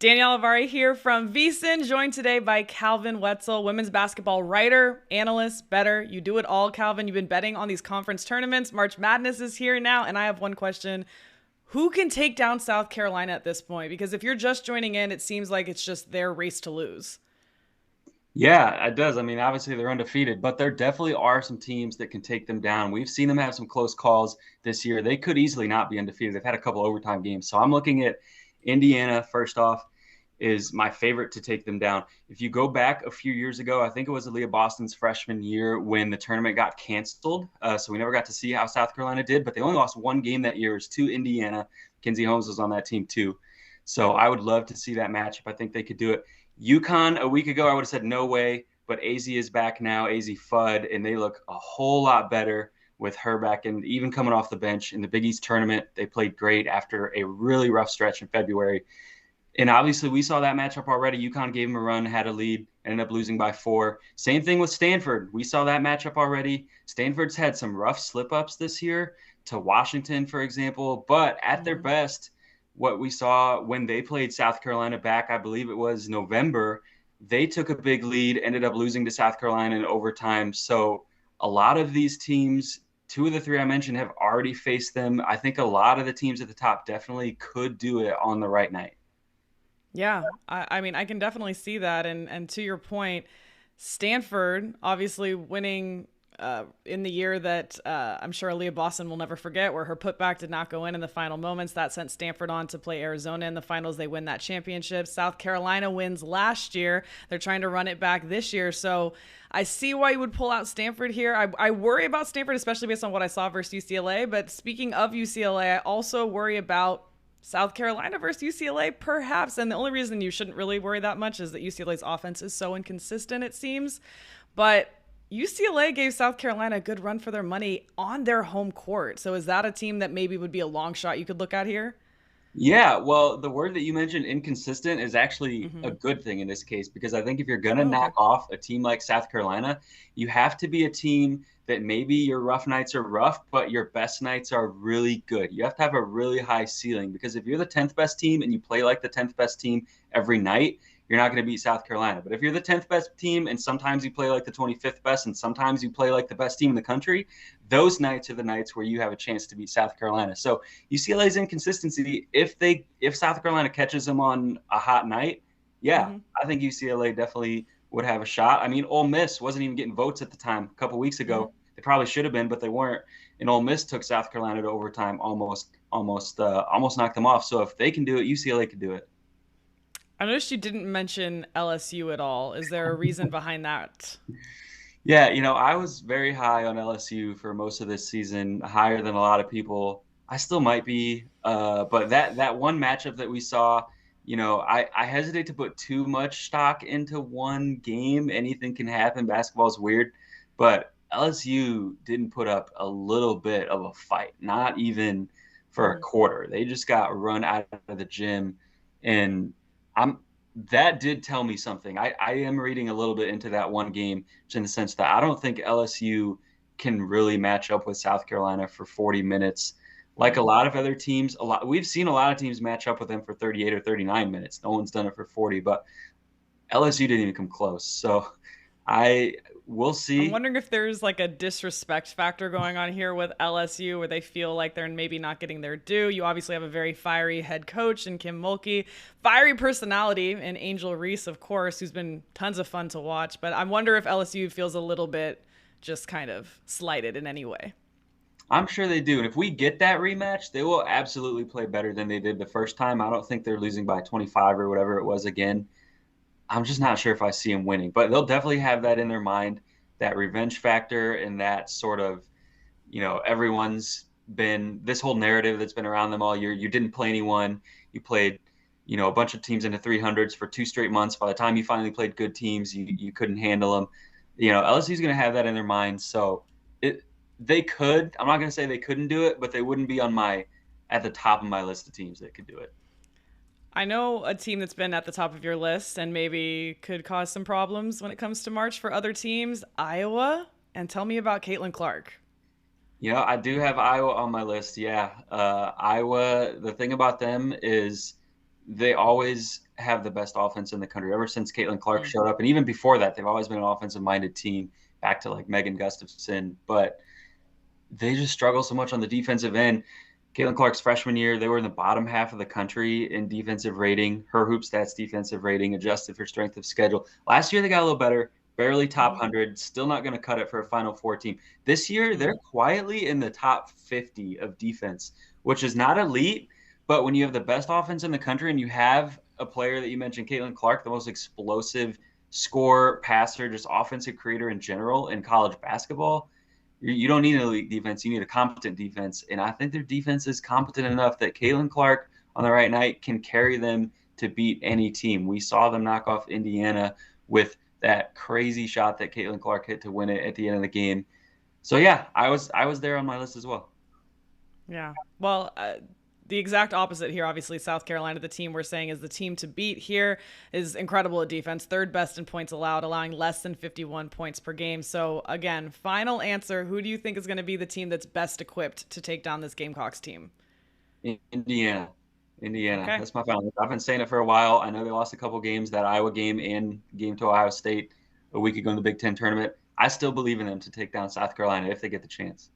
Danielle Alvari here from VSiN, joined today by Calvin Wetzel, women's basketball writer, analyst, bettor. You do it all, Calvin. You've been betting on these conference tournaments. March Madness is here now, and I have one question. Who can take down South Carolina at this point? Because if you're just joining in, it seems like it's just their race to lose. Yeah, it does. I mean, obviously they're undefeated, but there definitely are some teams that can take them down. We've seen them have some close calls this year. They could easily not be undefeated. They've had a couple overtime games. So I'm looking at Indiana, first off, is my favorite to take them down. If you go back a few years ago, I think it was Aaliyah Boston's freshman year when the tournament got canceled. So we never got to see how South Carolina did, but they only lost one game that year. It was to Indiana. Kinsey Holmes was on that team too. So I would love to see that matchup. I think they could do it. UConn a week ago, I would have said no way, but AZ is back now, AZ Fudd, and they look a whole lot better with her back and even coming off the bench in the Big East tournament. They played great after a really rough stretch in February. And obviously, we saw that matchup already. UConn gave them a run, had a lead, ended up losing by 4. Same thing with Stanford. We saw that matchup already. Stanford's had some rough slip-ups this year to Washington, for example, but at their best, what we saw when they played South Carolina back, I believe it was November, they took a big lead, ended up losing to South Carolina in overtime. So a lot of these teams, 2 of the 3 I mentioned, have already faced them. I think a lot of the teams at the top definitely could do it on the right night. Yeah, I mean, I can definitely see that. And to your point, Stanford obviously winning in the year that I'm sure Aaliyah Boston will never forget, where her putback did not go in the final moments. That sent Stanford on to play Arizona in the finals. They win that championship. South Carolina wins last year. They're trying to run it back this year. So I see why you would pull out Stanford here. I worry about Stanford, especially based on what I saw versus UCLA. But speaking of UCLA, I also worry about South Carolina versus UCLA, perhaps. And the only reason you shouldn't really worry that much is that UCLA's offense is so inconsistent, it seems. But UCLA gave South Carolina a good run for their money on their home court. So is that a team that maybe would be a long shot you could look at here? Yeah, well, the word that you mentioned, inconsistent, is actually a Mm-hmm. good thing in this case because I think if you're going to Oh, okay. knock off a team like South Carolina, you have to be a team that maybe your rough nights are rough, but your best nights are really good. You have to have a really high ceiling because if you're the 10th best team and you play like the 10th best team every night, you're not going to beat South Carolina. But if you're the 10th best team and sometimes you play like the 25th best and sometimes you play like the best team in the country, those nights are the nights where you have a chance to beat South Carolina. So UCLA's inconsistency, if South Carolina catches them on a hot night, yeah, Mm-hmm. I think UCLA definitely would have a shot. I mean, Ole Miss wasn't even getting votes at the time a couple weeks Mm-hmm. ago. They probably should have been, but they weren't. And Ole Miss took South Carolina to overtime, almost knocked them off. So if they can do it, UCLA could do it. I noticed you didn't mention LSU at all. Is there a reason behind that? Yeah, I was very high on LSU for most of this season, higher than a lot of people. I still might be, but that one matchup that we saw, I hesitate to put too much stock into one game. Anything can happen. Basketball is weird, but LSU didn't put up a little bit of a fight, not even for a Mm-hmm. quarter. They just got run out of the gym, and I'm that did tell me something. I am reading a little bit into that one game, in the sense that I don't think LSU can really match up with South Carolina for 40 minutes. Like a Mm-hmm. lot of other teams, we've seen a lot of teams match up with them for 38 or 39 minutes. No one's done it for 40, but LSU didn't even come close. So I will I'm see. wondering if there's like a disrespect factor going on here with LSU where they feel like they're maybe not getting their due. You obviously have a very fiery head coach in Kim Mulkey, fiery personality in Angel Reese, of course, who's been tons of fun to watch. But I wonder if LSU feels a little bit just kind of slighted in any way. I'm sure they do. And if we get that rematch, they will absolutely play better than they did the first time. I don't think they're losing by 25 or whatever it was again. I'm just not sure if I see them winning, but they'll definitely have that in their mind, that revenge factor and that sort of, everyone's been this whole narrative that's been around them all year. You didn't play anyone. You played, a bunch of teams in the 300s for 2 straight months. By the time you finally played good teams, you couldn't handle them. LSU's going to have that in their mind. So it they could. I'm not going to say they couldn't do it, but they wouldn't be on my at the top of my list of teams that could do it. I know a team that's been at the top of your list and maybe could cause some problems when it comes to March for other teams, Iowa. And tell me about Caitlin Clark. I do have Iowa on my list. Yeah, Iowa. The thing about them is they always have the best offense in the country ever since Caitlin Clark Mm. showed up. And even before that, they've always been an offensive minded team back to like Megan Gustafson. But they just struggle so much on the defensive end. Caitlin Clark's freshman year, they were in the bottom half of the country in defensive rating. Her hoop stats defensive rating adjusted for strength of schedule. Last year, they got a little better, barely top Mm-hmm. 100, still not going to cut it for a Final Four team. This year, Mm. they're quietly in the top 50 of defense, which is not elite. But when you have the best offense in the country and you have a player that you mentioned, Caitlin Clark, the most explosive scorer, passer, just offensive creator in general in college basketball, you don't need an elite defense. You need a competent defense. And I think their defense is competent enough that Caitlin Clark on the right night can carry them to beat any team. We saw them knock off Indiana with that crazy shot that Caitlin Clark hit to win it at the end of the game. So yeah, I was there on my list as well. Yeah. Well, the exact opposite here. Obviously, South Carolina, the team we're saying is the team to beat here, is incredible at defense, third best in points allowed, allowing less than 51 points per game. So, again, final answer, who do you think is going to be the team that's best equipped to take down this Gamecocks team? Indiana. Indiana. Okay. That's my final. I've been saying it for a while. I know they lost a couple games, that Iowa game and game to Ohio State a week ago in the Big Ten tournament. I still believe in them to take down South Carolina if they get the chance.